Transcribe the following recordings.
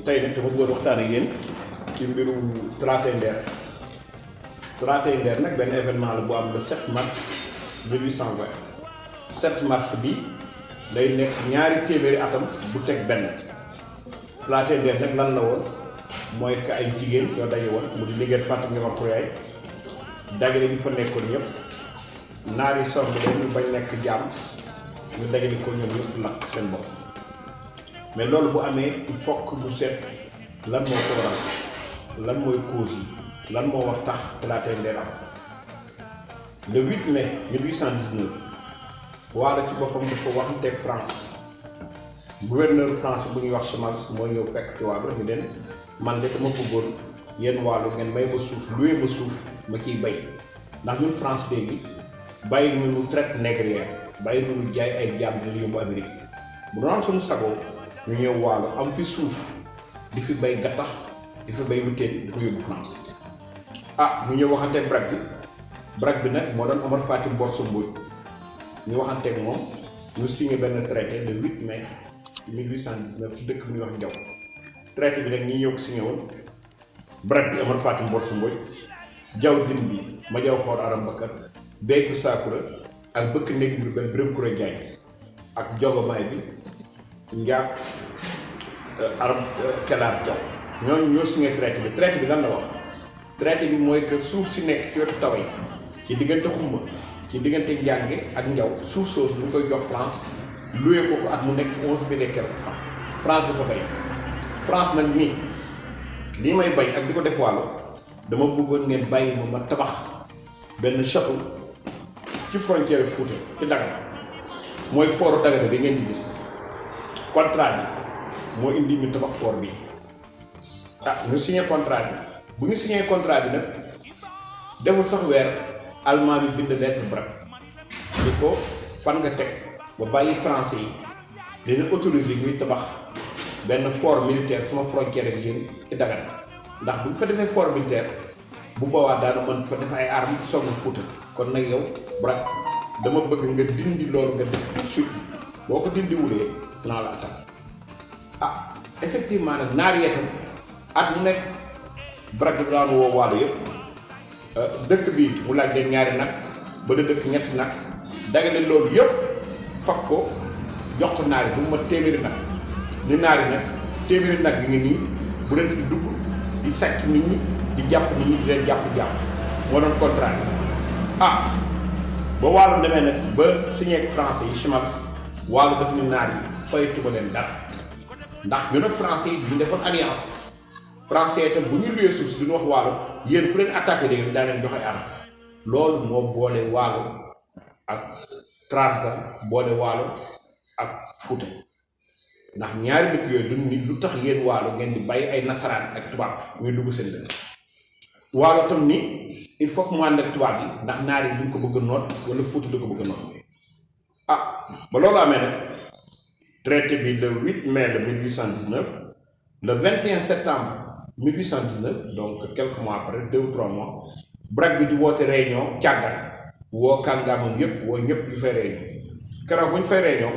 tey nag dama bëggoon waxtaan ak yéen ci mbiru Talaatay Nder. Talaatay Nder nag benn événement la bu am le 7 mars 1820 7 mars bi day nekk ñaari téeméeri atam bu teg benn. Talaatay Nder nag lan la woon mooy que ay jigéen ñoo daje woon mu di Linguère Fatou Ndiamar Khouraye dajale ñu fa nekkoon yëpp naar yi song leen ñu bañ nekk jaam ñu dajale ko ñoom yëpp lakk seen bopp. mais loolu bu amee il faut que bu seet lan moo ko waral lan mooy cause yi lan moo wax tax Talaatay Nder am le 8 mai 1819 Waalo ci boppam dafa waxanteeg France gouverneur France bu ñuy wax Chamals moo ñëw fekk ci Waalo ñu leen man de dama bëggoon yéen Waalo ngeen may ma suuf loué ma suuf ma ciy bay ndax ñun France léegi bàyyi ñu traite négrière bàyyi ñu jaay ay jaam di yóbbu Amérique bu doon suñu sagoo ñu ñëw Waalo am fi suuf di fi bay gattax di fi bay wuteen di ko yóbbu France ñu ñëw waxanteeg BRAC bi nag moo doon Omar Fatim Borso Mbodj ñu waxanteeg moom ñu signé benn traité le 8 mai 1819 ci dëkk bu ñuy wax Ndiaw traité bi nag ñi ñëw ko signé woon BRAC bi Omar Fatim Borso Mbodj Jaw din bi ma jaw xoor Aram Bakar Béyku Sakura ak bëkk néeg bi benn Birame Kouré Diagne ak jogomaay bi Ndiaye Arab Kelaar Jaw ñooñu ñoo signé traité bi lan la wax traité bi mooy que suuf si nekk ci wetu Taway ci diggante Xumba ci diggante Njànge ak Njaw suuf soosu ñu koy jox France loué ko at mu nekk 11 000 France dafa bay France nag nii lii may bay ak di ko def Waalo dama bëggoon ngeen bàyyi ma tabax benn château ci frontière Fuuta ci Dagana mooy fooru Dagana bi ngeen di gis contrat bi moo indi ñu tabax fort bi ñu signé contrat bi bu ñu signé contrat bi nag deful sax weer allemand bi bind lettre BRAC di ko fan nga teg ba bàyyi français yi dina autorisé ñuy tabax benn fort militaire sama frontière ak yéen ci Dagana ndax bu ñu fa defee fort militaire bu boobaa daana mën fa def ay armes ci songu Fuuta kon nag yow BRAC dama bëgg nga dindi loolu nga def suite boo ko dindiwulee dinaa la attaqué effectivement nag naar yeetam at mu nekk BRAC dafa daan woo Waalo yëpp dëkk bi mu laaj leen ñaari nag ba da dëkk ñetti nag dagale loolu yëpp fag ko jox ko naar yi bu ma téeméeri nag ni naar yi nag téeméeri nag gi ngi nii bu leen fi dugg di sàcc nit ñi di jàpp nit ñi di leen jàpp moo doon contrat ba Waalo demee nag ba signé ak français yi Chamals Waalo daf ni naar yi fayatuma leen dara ndax ñun ak français yi ñu defoon alliance français itam bu ñu luyee suuf si duñu wax Waalo yéen ku leen attaqué léegi daa leen joxe arme loolu moo boole Waalo ak Trarza boole Waalo ak Fuuta ndax ñaari dëkk yooyu duñ ni lu tax yéen Waalo ngeen di bàyyi ay nasaraan ak tubaab ñuy dugg seen dëkk Waalo tam ni il faut que mu ànd ak tubaab yi ndax naar yi duñ ko bëgg a noot wala Fuuta du ko bëgg a noot ba loolu amee nag traité bi le 8 mai le 1819 le 21 septembre 1819 donc quelques mois après 2 ou 3 mois BRAC bi di woote réunion càggar woo kàngaamam yëpp woo ñëpp ñu fay réunion keroog bu ñu fay réunion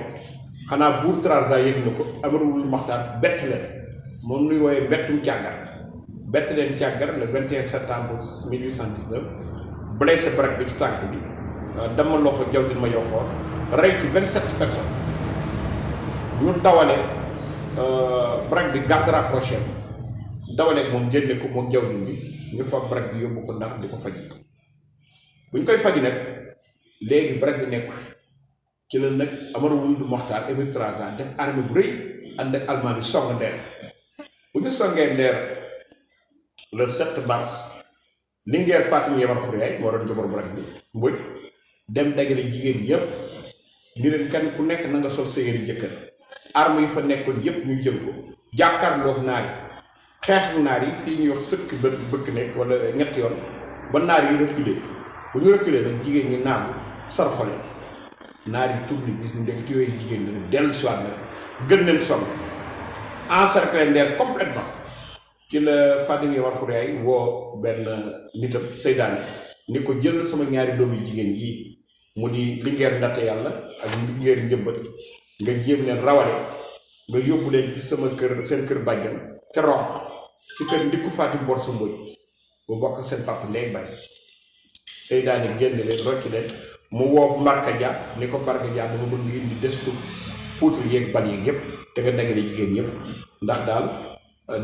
xanaa buur Trarza yëg na ko Amadou Maxtaar bett leen moom nuy wooyee bettum càggar bett leen càggar le 21 septembre 1819 blessé BRAC bi ci tànk bi dama loxo jaw din ma jow xool rey ci 27 personnes ñu dawale BRAC bi garde rapproché dawaleeg moom jënde ko moom jaww bi ñu fa BRAC bi yóbbu ko Ndar di ko faji bu ñu koy faji nag léegi BRAC bi nekk fi ci la nag Amadou Wuld Mokhtar Émile Trarza def armée bu rëy ànd ak allemand bi song Nder bu ñu songee Nder le 7 mars Linguère Fatou Ndiamar Khouraye moo doon jabar BRAC bi Mbodj dem dagale jigéen yëpp ñu leen kan ku nekk na nga sol sa yëre jëkkër arme yi fa nekkoon yëpp ñu jël ko jàkkaarloog naar yi xeex naar yi fii ñuy wax sëkk bëkk nekk wala ñetti yoon ba naar yi reculé bu ñu reculé nag jigéen ñi naagu sarxole naar yi tourné gis ni ndekk yooyu jigéen ñi nag dellu siwaat nag gën leen sonn encercler Nder complètement ci la Fatou Ndiamar Khouraye woo benn nitam Seydaane ni ko jël sama ñaari doomi jigéen yi mu di Linguère Ndatte Yàlla ak Linguère Njëmbat nga jéem leen rawale nga yóbbu leen ci sama kër seen kër bàjjan ca Ronk ci kër ndikku Fatim Borso Mbodj bu bokk seen papa ndey bay Seydaane génn leen rocci leen mu woo Mbarka Dia ni ko Mbarka Dia dama bëgg indi destu poutre yeeg bal yeeg yëpp te nga dagale jigéen yëpp ndax daal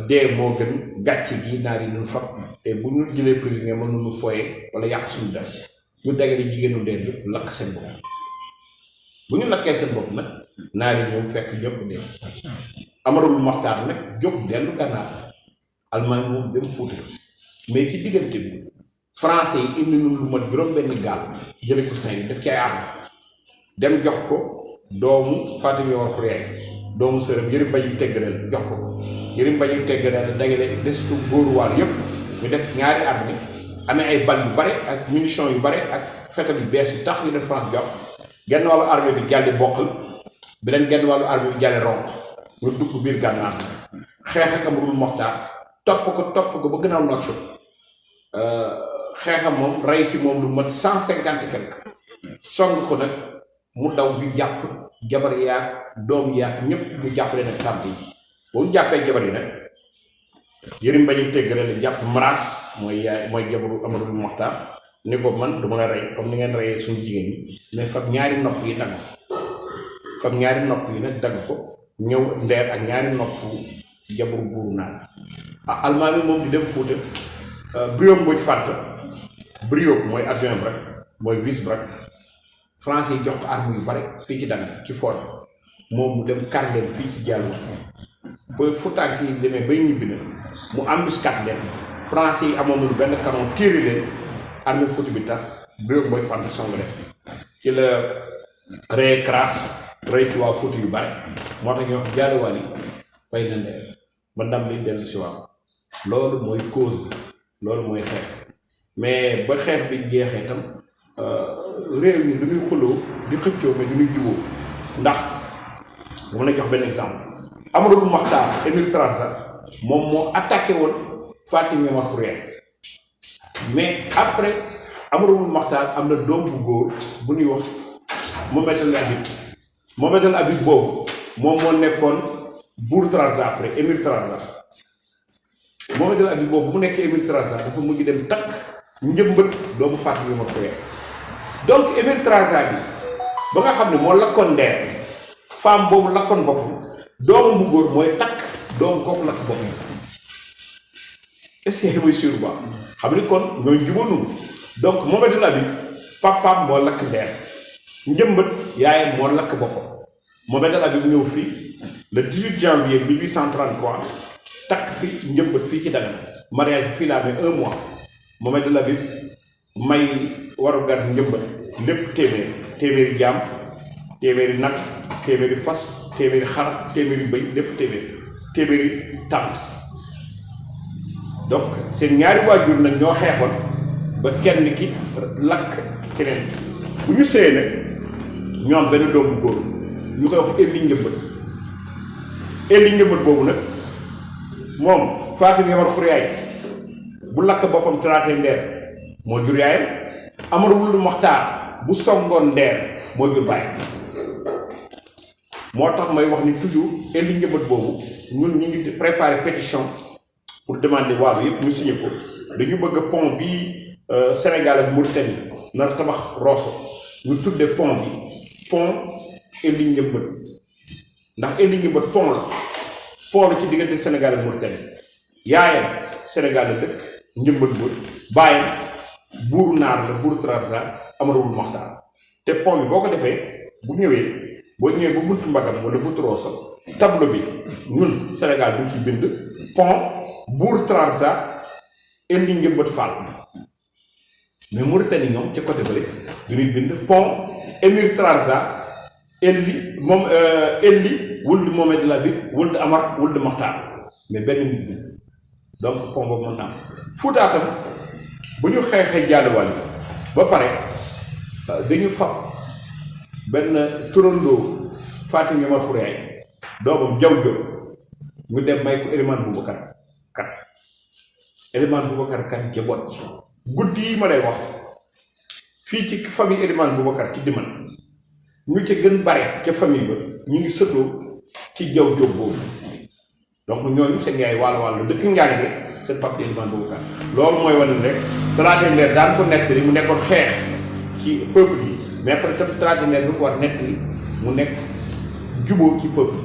dee moo gën gàcce gi naar yi ñun fab te bu ñu jëlee prisonnier mën nañu foyee wala yàq suñu def ñu dagale jigéenu dee yëpp lakk seen bopp bu ñu lakkee seen bopp nag naar yi ñoom fekk ñëpp dee Amadou Mokhtar nag jóg dellu gànnaar Allemagne moom dem Fuuta mais ci diggante bi français yi indi nu lu mat juróom-benni gaal jële ko Saint-Louis def ci ay arme dem jox ko doomu Fatim Yamar Khouriaye doomu sërëm Yërim Mbañi Teggereel jox ko Yërim Mbañi Teggereel dagale destu góoruwaal yépp ñu def ñaari arme amee ay bal yu bare ak munitions yu bare ak fetal yu bees yu tax yu leen France jox genn wàllu armée bi jàlli bokkal beneen genn wàllu armée bi jàlli Ronk ñu dugg biir gànnaar xeex ak Amadou Mokhtar topp ko ba gën a nocc xeexam moom rey ci moom lu mat 150 quelque song ko nag mu daw di jàpp jabar yaag doom yaag ñëpp ñu jàpp leen ak tànt yi boo ñu jàppee jabar yi nag Yërim Mbañi Teggereel la jàpp Maraas mooy jabaru Amadou Mokhtar ni ko man du ma la rey comme ni ngeen reyee suñu jigéen ñi mais fab ñaari nopp yi dagg ko fab ñaari nopp yi nag dagg ko ñëw ndeer ak ñaari nopp jabaru buuru naan Allemagne bi moom di dem Fuuta Brio Mbodj Fàtta Brio mooy adjoint Brac mooy vice Brac français yi jox ko arme yu bare fii ci Dagana ci fort moom mu dem kar leen fii ci Diallo ba Fuutank yi demee bay ñibbi na mu embuscade leen français yi amoon nañu benn canon tiire leen armée Fuuta bi tas Brio Mbodj Fàtta song leen ci la rey crasse rey ci waa Fuuta yu bare moo tax ñu wax Diallo yi fay na ndeer ba ndam li dellu si waaw loolu mooy cause bi loolu mooy xeex mais ba xeex bi jeexee tam réew mi dañuy xuloo di xëccoo mais dañuy juboo ndax dama lay jox benn exemple Amadou Mokhtar Émile Trarza moom moo attaqué woon Fatim Yamar Khouriaye mais après Amadou Mokhtar am na doom bu góor bu ñuy wax Mohamed El Habib boobu moom moo nekkoon buur Trarza après Émile Trarza Mohamed El Habib boobu mu nekkee Émile Trarza dafa mujj dem takk njëmbat doomu Fatim Yamar Khouriaye donc Émile Trarza bi ba nga xam ne moo lakkoon ndeer femme boobu lakkoon boppam doomu bu góor mooy takk doomu kooku lakk boppam est-ce que mooy sûr ba xam ni kon ñooy jubóonu donc Mohamed El Habib papaam moo lakk ndeer njëmbat yaayam moo lakk boppam Mohamed El Habib ñëw fii le 18 janvier 1833 takk fi njëmbat fii ci Dagana mariage bi fii laa amee 1 mois Mohamed El Habib may waru gar njëmbat lépp téeméeri jaam téeméeri nag téeméeri fas téeméeri xar téeméeri bëy lépp téeméeri tànt donc seen ñaari waajur nag ñoo xeexoon ba kenn ki lakk keneen bu ñu sëyee nag ñoo am benn doomu góor ñu koy wax Elli Njëmbat boobu nag moom Fatim Yamar Khouriaye bu lakk boppam traité ndeer moo jur yaayam Amadou Wulu Mokhtar bu songoon ndeer moo jur baay moo tax may wax ni toujours Elli Njëmbat boobu ñun ñu ngi préparer pétition pour demander waaw yëpp ñu signé ko dañu bëgg pont bii Sénégal ak Mauritanie nar tabax Rosso ñu tuddee pont bi pont Elli Njëmbat ndax Elli Njëmbat pont la ci diggante Sénégal ak Mauritanie yaayam Sénégal la dëkk Njëmbat Mbodj baayam buuru naar la buuru Trarza Amadou Wulu Mokhtar te pont bi boo ko defee boo ñëwee ba buntu Mbagam wala buntu Rosso tableau bi ñun Sénégal duñ ci bind pont buur Trarza Elli Njëmbat Fall mais Mauritanie ñoom ca côté bële duñuy bind pont Émile Trarza Elli wuld Mohamed El Habib wuld Amar wuld Mokhtar mais benn nit bi donc pont boobu mën na am Fuuta tam bu ñu xeexee jaaduwaal yi ba pare dañu fab benn turandoo Fatim Yamar Khouriaye doomam Jaw Jóob ñu dem may ko Eliman Boubacar Kat Eliman Boubacar Kat jaboot ci guddi yi ma lay wax fii ci famille Eliman Boubacar ci diman ñu ca gën bare ca famille ba ñu ngi sëtoo ci Jaw Jóob boobu donc ñooñu seen yaay waalo dëkk Njànge seen papa di Elimane Boubacar loolu mooy wane rek Talaatay Nder daan ko nettali mu nekkoon xeex ci peuple yi mais après tam Talaatay Nder bi ko war nettali mu nekk jubóo ci peuple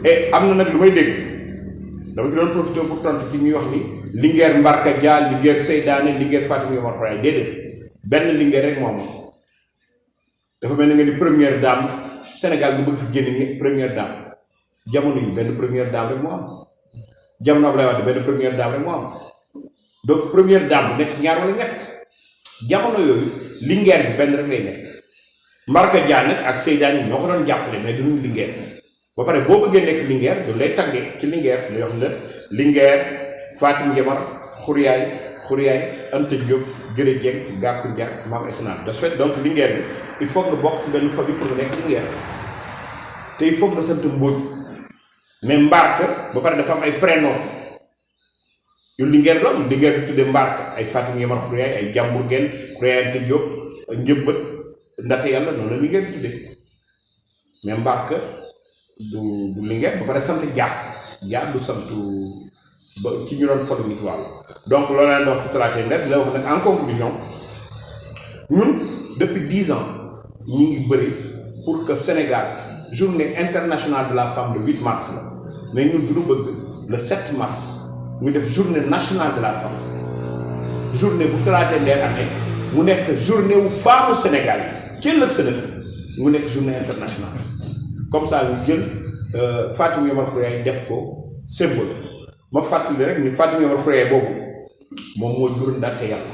et am na nag lu may dégg dama ci doon profité pour tontu ci ñuy wax ni Linguère Mbarka Dia Linguère Seydaane Linguère Fatim Yomar Khouraye déedéet benn Linguère rek moom dafa mel ni nga ni première dame Sénégal nga bëgg fi génne première dame jamono yi benn première dame rek moo am jamono Abdoulaye Wade benn première dame rek moo am donc première dame bu nekk ñaar wala ñett jamono yooyu Linguère bi benn rek lay nekk Mbarka Dia nag ak Seydaane ñoo ko doon jàppale mais duñu Linguère ba pare boo bëggee nekk Linguère du lay tàggee ci Linguère lu wax la Linguère Fatim Yamar Khouriaye Anta Diop Gërë Dieng Gakou Ndiak Mame Esna de fait donc Linguère bi il faut nga bokk ci benn famille pour nga nekk Linguère te il faut nga sant Mbodj mais Mbarka ba pare dafa am ay prénom yu Linguère doom Linguère bi tuddee Mbarka ay Fatim Yamar Khouriaye ay Jàmbur Gen Khouriaye Anta Diop Njëbbat Ndate Yàlla noonu la Linguère bi tuddee mais Mbarka du Linguère ba pare sant Dia du sant ba ci ñu doon foto nit wàll donc loolu leen di wax ci Talaatay Nder la wax nag en conclusion ñun depuis 10 ans ñu ngi bëri pour que Sénégal journée internationale de la femme le 8 mars la mais ñun du ñu bëgg le 7 mars ñu def journée nationale de la femme journée bu Talaatay Nder amee mu nekk journée wu femme Sénégal yi ci ëllëg Sénégal mu nekk journée internationale comme ça ñu jël Fatim Yamar Khouraye def ko symbole ma fàttali rek ni Fatim Yamar Khouraye boobu moom moo jur Ndate Yàlla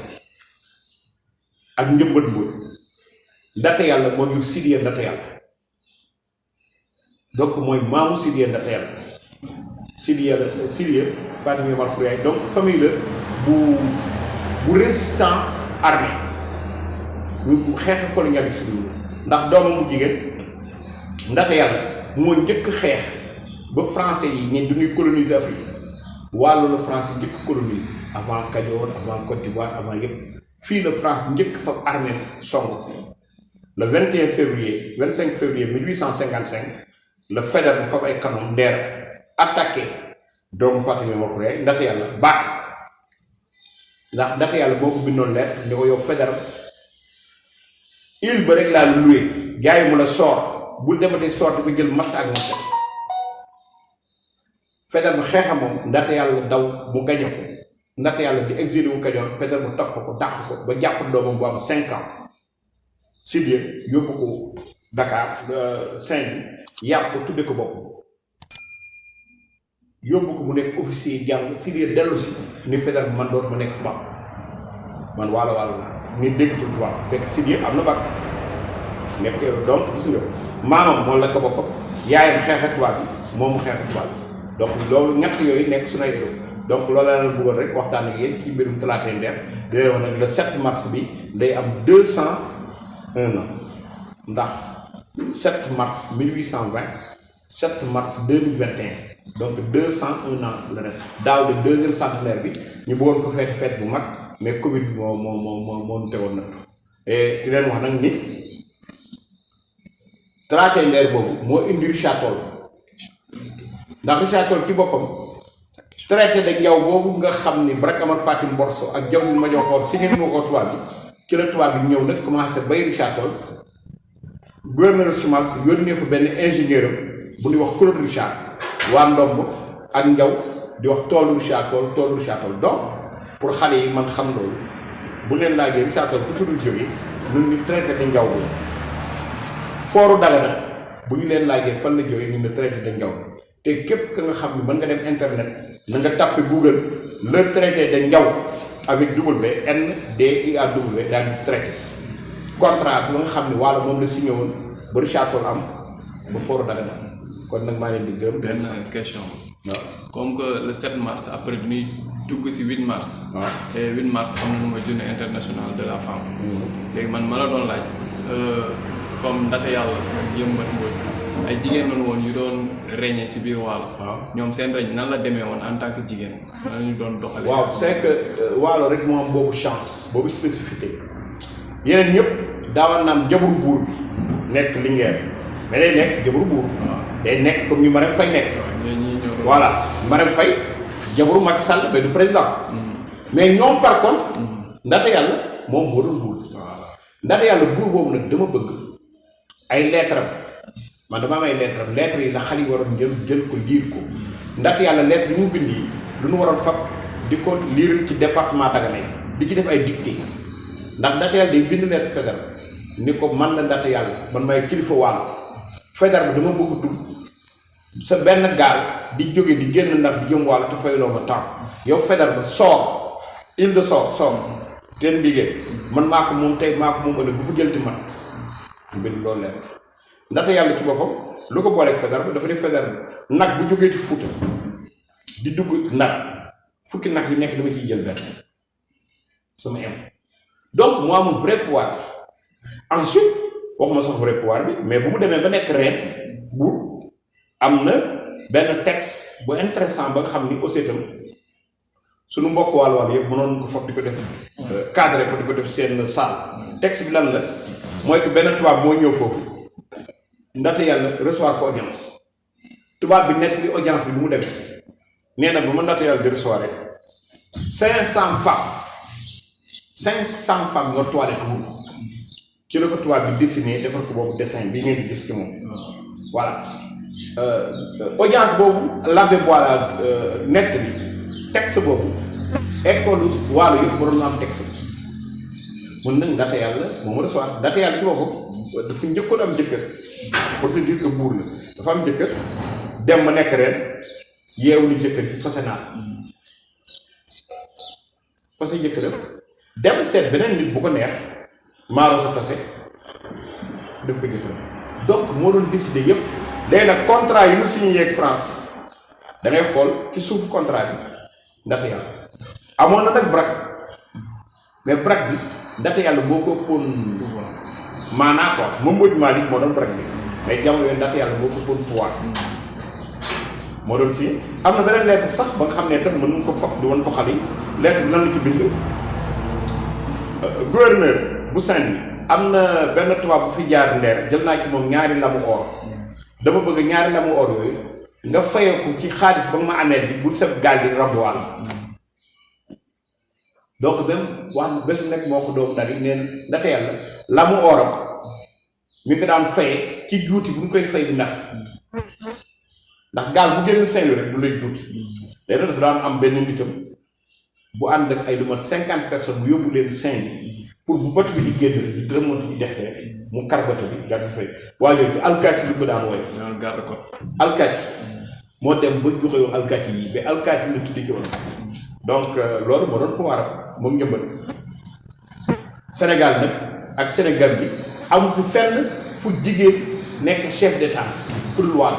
ak Njëmbat Mbodj Ndate Yàlla moo jur Sidiya Ndate Yàlla donc mooy maamu Sidiya Ndate Yàlla Sidiya Fatim Yamar Khouraye donc famille la bu résistant armé ñu xeex colonialiste bi ndax doomam bu jigéen Ndate Yàlla moo njëkk xeex ba français yi ne duñuy coloniser Afrique wàllu la France njëkk coloniser avant Kajoor avant Côte d'Ivoire avant yëpp fii la France njëkk fa armée song le 21 février 25 février 1855 le Faidherbe bu fa ay canon der attaqué doomu Fatim Yamar Khouraye Ndate Yàlla baax ndax Ndate Yàlla boo ko bindoon lettre ni ko yow Faidherbe il ba rek laa loué gars yi mu la soor bul dematee soor dafa jël matt ak matt Faidherbe bu xeexa moom Ndate Yàlla daw mu gañe ko Ndate Yàlla di exilé wu Kajoor Faidherbe bu topp ko dàq ko ba jàpp doomam bu am 5 ans Sidiya yóbbu ko Dakar Saint-Louis yàpp ko tudde ko bopp yóbbu ko mu nekk officier jàng Sidiya dellu si ni Faidherbe bu man dootuma nekk tubaab man waalo laa ni déggatul tubaab fekk Sidiya am na bac nekk donc gis nga maamam moo la ko boppam yaayam xeex tubaab bi moomu xeex tubaab bi donc loolu ñett yooyu nekk suñu ay héros donc loolu la leen bëggoon rek waxtaan ak yéen ci mbirum Talaatay Nder di leen wax nag le 7 mars bi day am 201 ans ndax 7 mars 1820 7 mars 2021 donc 201 ans la ren daaw de deuxième centenaire bi ñu bëggoon ko fête bu mag mais Covid bi moo tegoon na et di leen wax nag ni Talaatay Nder boobu moo indi Richard Toll ndax Richard Toll ci boppam traité de Njaw boobu nga xam ni Brak Amar Fatim Borso ak Jawdin Major signé ma ko tubaab bi ci la tubaab bi ñëw nag commencé bay Richard Toll gouverneur Chimal si yónnee fa benn ingénieur am bu ñuy wax Claude Richard waa Ndomb ak Njaw di wax toolu Richard Toll donc pour xale yi man xam loolu bu leen laajee Richard Toll fu tudd jógee ñun ñu traité de Njaw bi fooru Dagana bu ñu leen laajee fan la jógee ñun ñu traité de Njaw te képp ka nga xam ne mën nga dem internet na nga tapé Google le traité de Ndiaw avec WNDIAW daa gis traité contrat bi nga xam ne wala moom la signé woon ba Richard Toll am ba fooru Dagana kon nag maa leen di gërëm. benn question. waaw comme que le 7 mars après bi ñuy dugg si 8 mars. waaw te 8 mars am na lu mooy journée internationale de la femme. léegi man ma la doon laaj comme Ndate Yàlla ak Njëmbat Mbodj ay jigéen lañu woon yu doon reñee ci biir Waalo. waaw ñoom seen reñ nan la demee woon en tant que jigéen. nan ñu doon doxalee. waaw c'est que Waalo rek moo am boobu chance boobu spécificité yeneen ñëpp daawal naam jabaru buur bi nekk Linguère mais day nekk jabaru buur. day nekk comme ñu ma rek fay nekk. voilà Marème Faye jabaru Macky Sall mais du président mais ñoom par contre ndaxte yàlla moom moo doon buur ndaxte yàlla buur boobu nag dama bëgg ay lettre am man dama am ay lettre am lettre yi la xale yi waroon jël ko liir ko ndaxte yàlla lettre yi mu bind yi lu ñu waroon fab di ko liiral ci département Dagana di ci def ay dictée ndaxte yàlla day bind lettre fédéral ni ko man la ndaxte yàlla man may kilifa wàll fédéral bi dama bëgg tudd sa benn gaal di jóge di génn Ndar di jëm wàll te fayloo ma temps yow fédéral ba soor île de soor teen liggéey man maa ko moom tey maa ko moom ëllëg bu fa jëlti mat mbind loolu leen ndaxte yàlla ci boppam lu ko booleeg fédéral bi dafa def fédéral bi nag bu jógee ci Fuuta di dugg Ndar fukki nag yu nekk dama ciy jël benn sama em donc mu amul vrai pouvoir bi ensuite waxuma sax vrai pouvoir bi mais bu mu demee ba nekk reine bu am na benn texte bu intéressant ba nga xam ni aussi itam suñu mbokk wàll yëpp mënoon ko foog di ko def cadré ko di ko def seen salle texte bi lan la mooy que benn tubaab moo ñëw foofu ndaxte yàlla recevoir ko audience tubaab bi nekk li audience bi bu mu demee nee na ba ma ndaxte yàlla di recevoir 500 femmes ñoo toilette wu ci la ko tubaab bi dessiné defar ko boobu dessin bi ngeen di gis ci moom voilà audience boobu l'abbé Boileau nett bi texte boobu école waalo yëpp waroon na am texte mun nag ndaxte yàlla moom recevoir ndaxte yàlla ci boppam dafa njëkkoon am jëkkër pour te dire que buur la dafa am jëkkër dem ma nekk ren yeewu li jëkkër ci fase naa fase jëkkëram dem seet beneen nit bu ko neex maaro sa tase def ko jëkkëram donc moo doon décider yëpp léegi nag contrat yi mu signé ak France da ngay xool ci suufu contrat bi ndaxte yàlla amoon na nag braque mais braque bi ndaxte yàlla moo ko ëppoon pouvoir maanaa quoi moom Mbodj Malick moo doon braque bi mais jamono yooyu ndaxte yàlla moo ko ëppoon pouvoir moo doon si am na beneen lettre sax ba nga xam ne tam mën nga ko foog di woon ko xale yi lettre bi nan la ci bind gouverneur bu Saint-Louis am na benn tubaab bu fi jaar ndeer jël naa ci moom ñaari lamu or dama bëgg ñaari lamu or yooyu nga fayeeku ci xaalis ba nga ma amee bi bul seb gaal di rabuwaal donc même wax bés bu nekk moo ko doom ndar yi neen ndaxte yàlla lamu oram mi ko daan faye ci juuti bu ñu koy fay bi ndax gaal bu génn Saint-Louis rek du lay juuti léegi dafa daan am benn nitam bu ànd ak ay lu mat 50 personnes bu yóbbu leen Saint-Louis pour bu bato bi di génn rek di remonté ci dex rek mu kar bato bi gàddu fay waaye yooyu alkaati li ko daan wooye garde ko alkaati moo dem ba joxe yow alkaati yi mais alkaati la tuddi ci woon donc loolu moo doon pouvoir moom njëmbat Sénégal nag ak Sénégal bi amul fu fenn fu jigéen nekk chef d'état fu dul wàll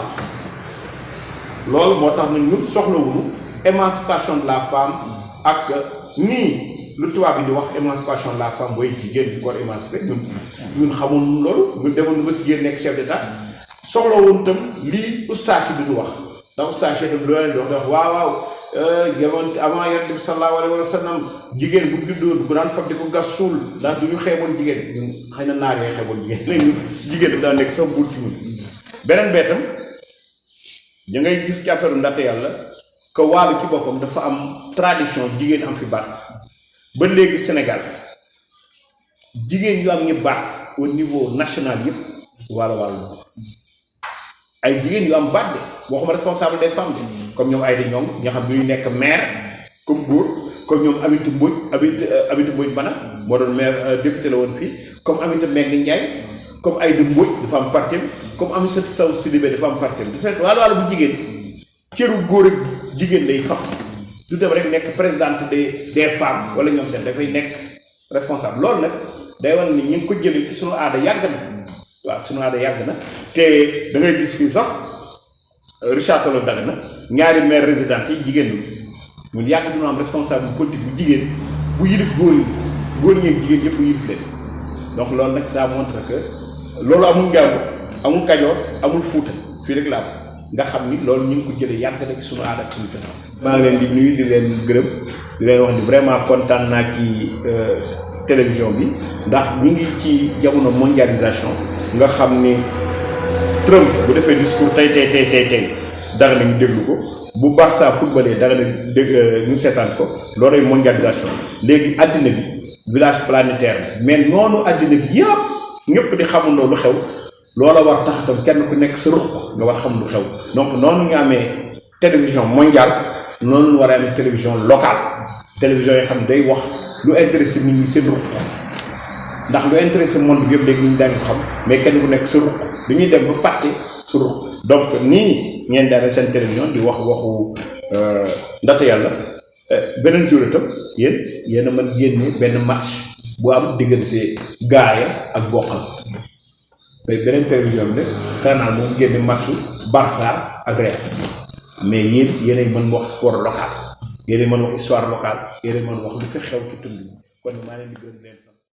loolu moo tax nag ñun soxlawuñu émancipation de la femme ak nii lu tubaab bi di wax émancipation de la femme booy jigéen di ko émancipé ñun xamul loolu ñu demoon ba si jigéen nekk chef d'état soxlawuñu tam lii ustaas yi duñu wax ndax ustaas yi tam loo leen di wax waaw jamono avant yonent bi sallallahu alayhi wa sallam jigéen bu juddoo bu daan fab di ko gas suul ndax du ñu xeeboon jigéen ñun xëy na naar yee xeeboon jigéen léegi jigéen daf daan nekk sax buur ci ñun beneen beetam da ngay gis ci affaire ndaxte yàlla que wàllu ci boppam dafa am tradition jigéen am fi baat ba léegi Sénégal jigéen yu am ñi baat au niveau national yëpp wàllu ay jigéen yu am baat de waxuma responsable des femmes de comme ñoom Aïda Ndiongue ñoo xam ne ñu nekk maire comme góor comme ñoom Aminata Mbodj Bana moo doon maire député la woon fii comme Aminata Mbengue Ndiaye comme Aïda Mbodj dafa am parti comme Amsatou Sow Sidibé dafa am parti de cette wàllu bu jigéen cëru góor ak jigéen lay fam du dem rek nekk présidente des femmes wala ñoom seen dafay nekk responsable loolu nag day wan ni ñu ngi ko jëlee ci sunu aada yàgg na waaw sunu aada yàgg na te da ngay gis fii sax Richard Toll Dagana ñaari maire résidente yi jigéen ñun yàgg dina am responsable politique bu jigéen bu yilif góor ñi ak jigéen yëpp bu yilif leen donc loolu nag ça montre que loolu amul Njaago amul Kajoor amul Fuuta fii rek la am nga xam ni loolu ñu ngi ko jëlee yàgg na ci sunu aada ak suñu cosaan. maa ngi leen di nuyu di leen gërëm di leen wax ni vraiment kontaan naa ci télévision bi ndax ñu ngi ci jamono mondialisation nga xam ni Trump bu defee discours tey dara nañu déglu ko bu Barça footballé dara nañ dégg ñu seetaan ko loolay mondialisation léegi àddina bi village planétaire mais noonu àddina bi yëpp ñëpp di xamandoo lu xew loola war tax tam kenn ku nekk sa ruq nga war xam lu xew donc noonu nga amee télévision mondiale noonu war a amee télévision locale télévision yoo xam ne day wax lu intéressé nit ñi seen ruq ndax lu intéressé monde bi yëpp léegi nit ñi daañu ko xam mais kenn ku nekk sa ruq dañuy dem ba fàtte sa ruq donc nii ngeen daane seen télévision di wax waxu ndaxte yàlla beneen jour itam yéen a mën génne benn match bu am diggante gaaya ak bokkal tey beneen télévision bi ne canal moom génne matchu Barça ak Real mais yéen ay mën wax sport local yéen ay mën wax histoire locale yéen ay mën wax lu fi xew ci tund bi kon maa leen di gërëm leen sax